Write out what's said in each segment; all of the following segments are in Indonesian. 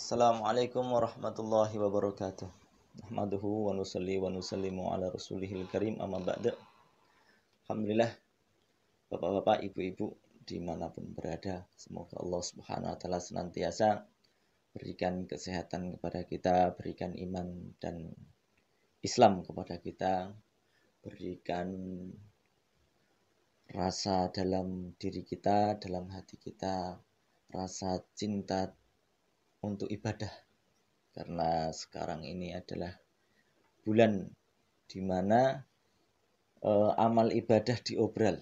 Assalamualaikum warahmatullahi wabarakatuh. Nahmaduhu wa nusalli wa nusallimu ala rasulihil karim amma ba'da. Alhamdulillah, bapak-bapak, ibu-ibu dimanapun berada, semoga Allah subhanahu wa ta'ala senantiasa berikan kesehatan kepada kita, berikan iman dan Islam kepada kita, berikan rasa dalam diri kita, dalam hati kita, rasa cinta untuk ibadah. Karena sekarang ini adalah bulan di mana amal ibadah diobral.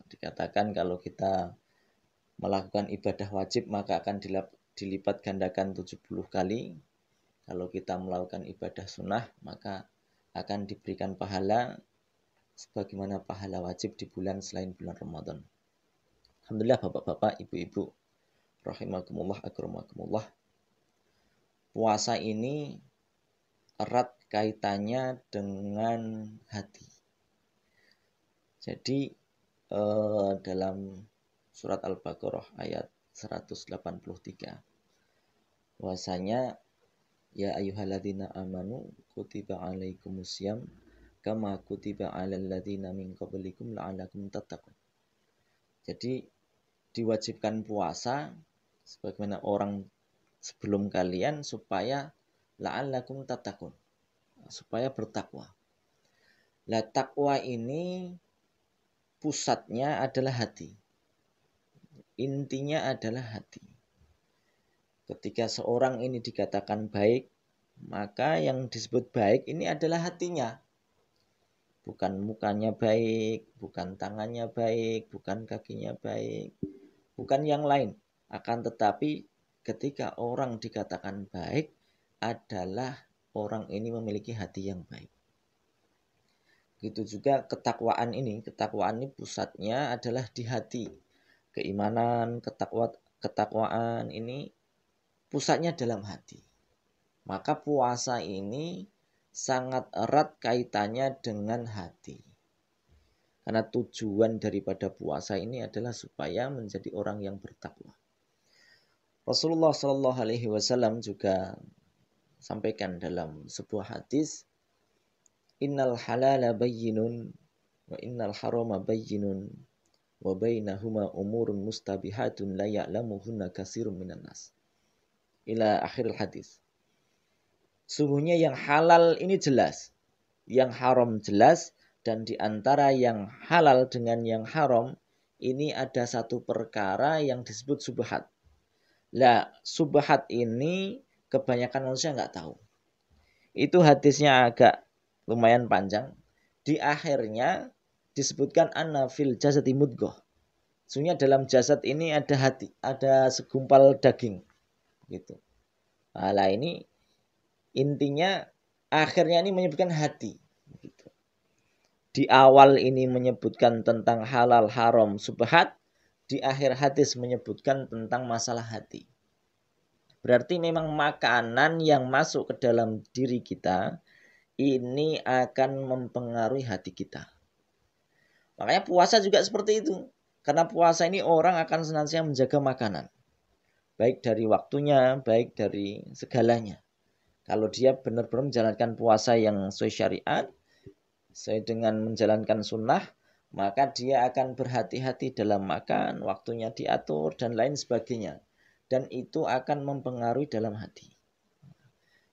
Dikatakan kalau kita melakukan ibadah wajib maka akan dilipat gandakan 70 kali. Kalau kita melakukan ibadah sunnah maka akan diberikan pahala sebagaimana pahala wajib di bulan selain bulan Ramadan. Alhamdulillah bapak-bapak, ibu-ibu, rahimakumullah, akramakumullah. Puasa ini erat kaitannya dengan hati. Jadi dalam surat Al-Baqarah ayat 183 bahwasanya ya ayyuhalladzina amanu kutiba alaikumusiyam kama kutiba alal ladzina min qablikum la'allakum tattaqun. Jadi diwajibkan puasa sebagaimana orang sebelum kalian supaya la'allakum tattaqun, supaya bertakwa. Lah takwa ini pusatnya adalah hati. Intinya adalah hati. Ketika seorang ini dikatakan baik, maka yang disebut baik ini adalah hatinya. Bukan mukanya baik, bukan tangannya baik, bukan kakinya baik, bukan yang lain. Akan tetapi ketika orang dikatakan baik adalah orang ini memiliki hati yang baik. Begitu juga ketakwaan ini pusatnya adalah di hati. Keimanan, ketakwaan ini pusatnya dalam hati. Maka puasa ini sangat erat kaitannya dengan hati. Karena tujuan daripada puasa ini adalah supaya menjadi orang yang bertakwa. Rasulullah Shallallahu Alaihi Wasallam juga sampaikan dalam sebuah hadis, Innal halala bayyinun wa innal harama bayyinun wa bainahuma umurun mustabihatun la ya'lamuhunna katsirun minan nas. Ila akhir hadis. Sungguhnya yang halal ini jelas, yang haram jelas, dan di antara yang halal dengan yang haram ini ada satu perkara yang disebut subhat. Lah, subhat ini kebanyakan manusia nggak tahu. Itu hadisnya agak lumayan panjang. Di akhirnya disebutkan anna fil jasadi mudghah. Sesungguhnya dalam jasad ini ada hati, ada segumpal daging. Gitu. Nah, ini intinya akhirnya ini menyebutkan hati. Gitu. Di awal ini menyebutkan tentang halal, haram, subhat. Di akhir hadis menyebutkan tentang masalah hati. Berarti memang makanan yang masuk ke dalam diri kita ini akan mempengaruhi hati kita. Makanya puasa juga seperti itu. Karena puasa ini orang akan senantiasa menjaga makanan. Baik dari waktunya, baik dari segalanya. Kalau dia benar-benar menjalankan puasa yang sesuai syariat, sesuai dengan menjalankan sunnah, maka dia akan berhati-hati dalam makan, waktunya diatur, dan lain sebagainya. Dan itu akan mempengaruhi dalam hati.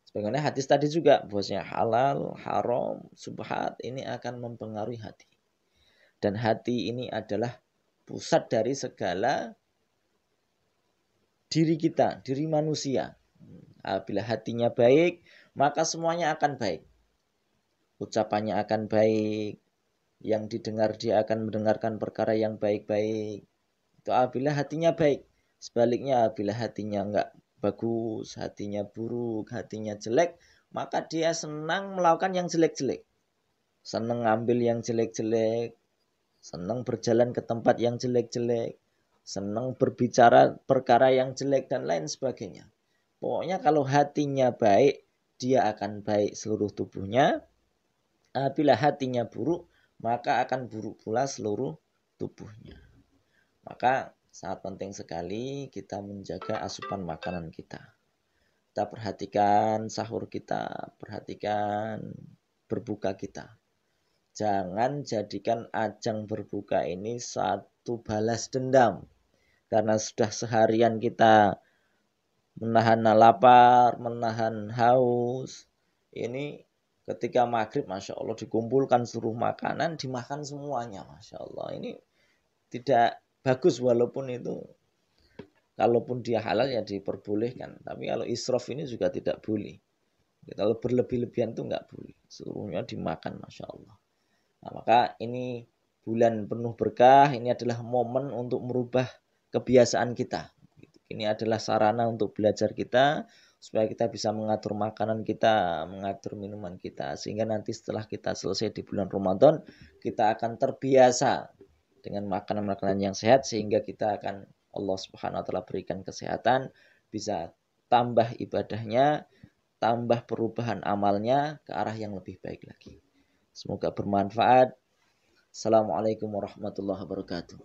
Sebagaimana hadis tadi juga, bahwasanya halal, haram, subhat ini akan mempengaruhi hati. Dan hati ini adalah pusat dari segala diri kita, diri manusia. Apabila hatinya baik, maka semuanya akan baik. Ucapannya akan baik, yang didengar dia akan mendengarkan perkara yang baik-baik. Itu apabila hatinya baik. Sebaliknya apabila hatinya enggak bagus, hatinya buruk, hatinya jelek, maka dia senang melakukan yang jelek-jelek. Senang ngambil yang jelek-jelek, senang berjalan ke tempat yang jelek-jelek, senang berbicara perkara yang jelek dan lain sebagainya. Pokoknya kalau hatinya baik, dia akan baik seluruh tubuhnya. Apabila hatinya buruk, maka akan buruk pula seluruh tubuhnya. Maka sangat penting sekali kita menjaga asupan makanan kita. Kita perhatikan sahur kita, perhatikan berbuka kita. Jangan jadikan ajang berbuka ini satu balas dendam. Karena sudah seharian kita menahan lapar, menahan haus. Ini ketika maghrib, Masya Allah, dikumpulkan seluruh makanan, dimakan semuanya, Masya Allah. Ini tidak bagus, walaupun itu, kalaupun dia halal ya diperbolehkan. Tapi kalau israf ini juga tidak boleh. Kalau berlebih-lebihan itu nggak boleh. Seluruhnya dimakan, Masya Allah. Nah, maka ini bulan penuh berkah, ini adalah momen untuk merubah kebiasaan kita. Ini adalah sarana untuk belajar kita, supaya kita bisa mengatur makanan kita, mengatur minuman kita. Sehingga nanti setelah kita selesai di bulan Ramadan, kita akan terbiasa dengan makanan-makanan yang sehat, sehingga kita akan, Allah Subhanahu wa Ta'ala berikan kesehatan, bisa tambah ibadahnya, tambah perubahan amalnya ke arah yang lebih baik lagi. Semoga bermanfaat. Assalamualaikum warahmatullahi wabarakatuh.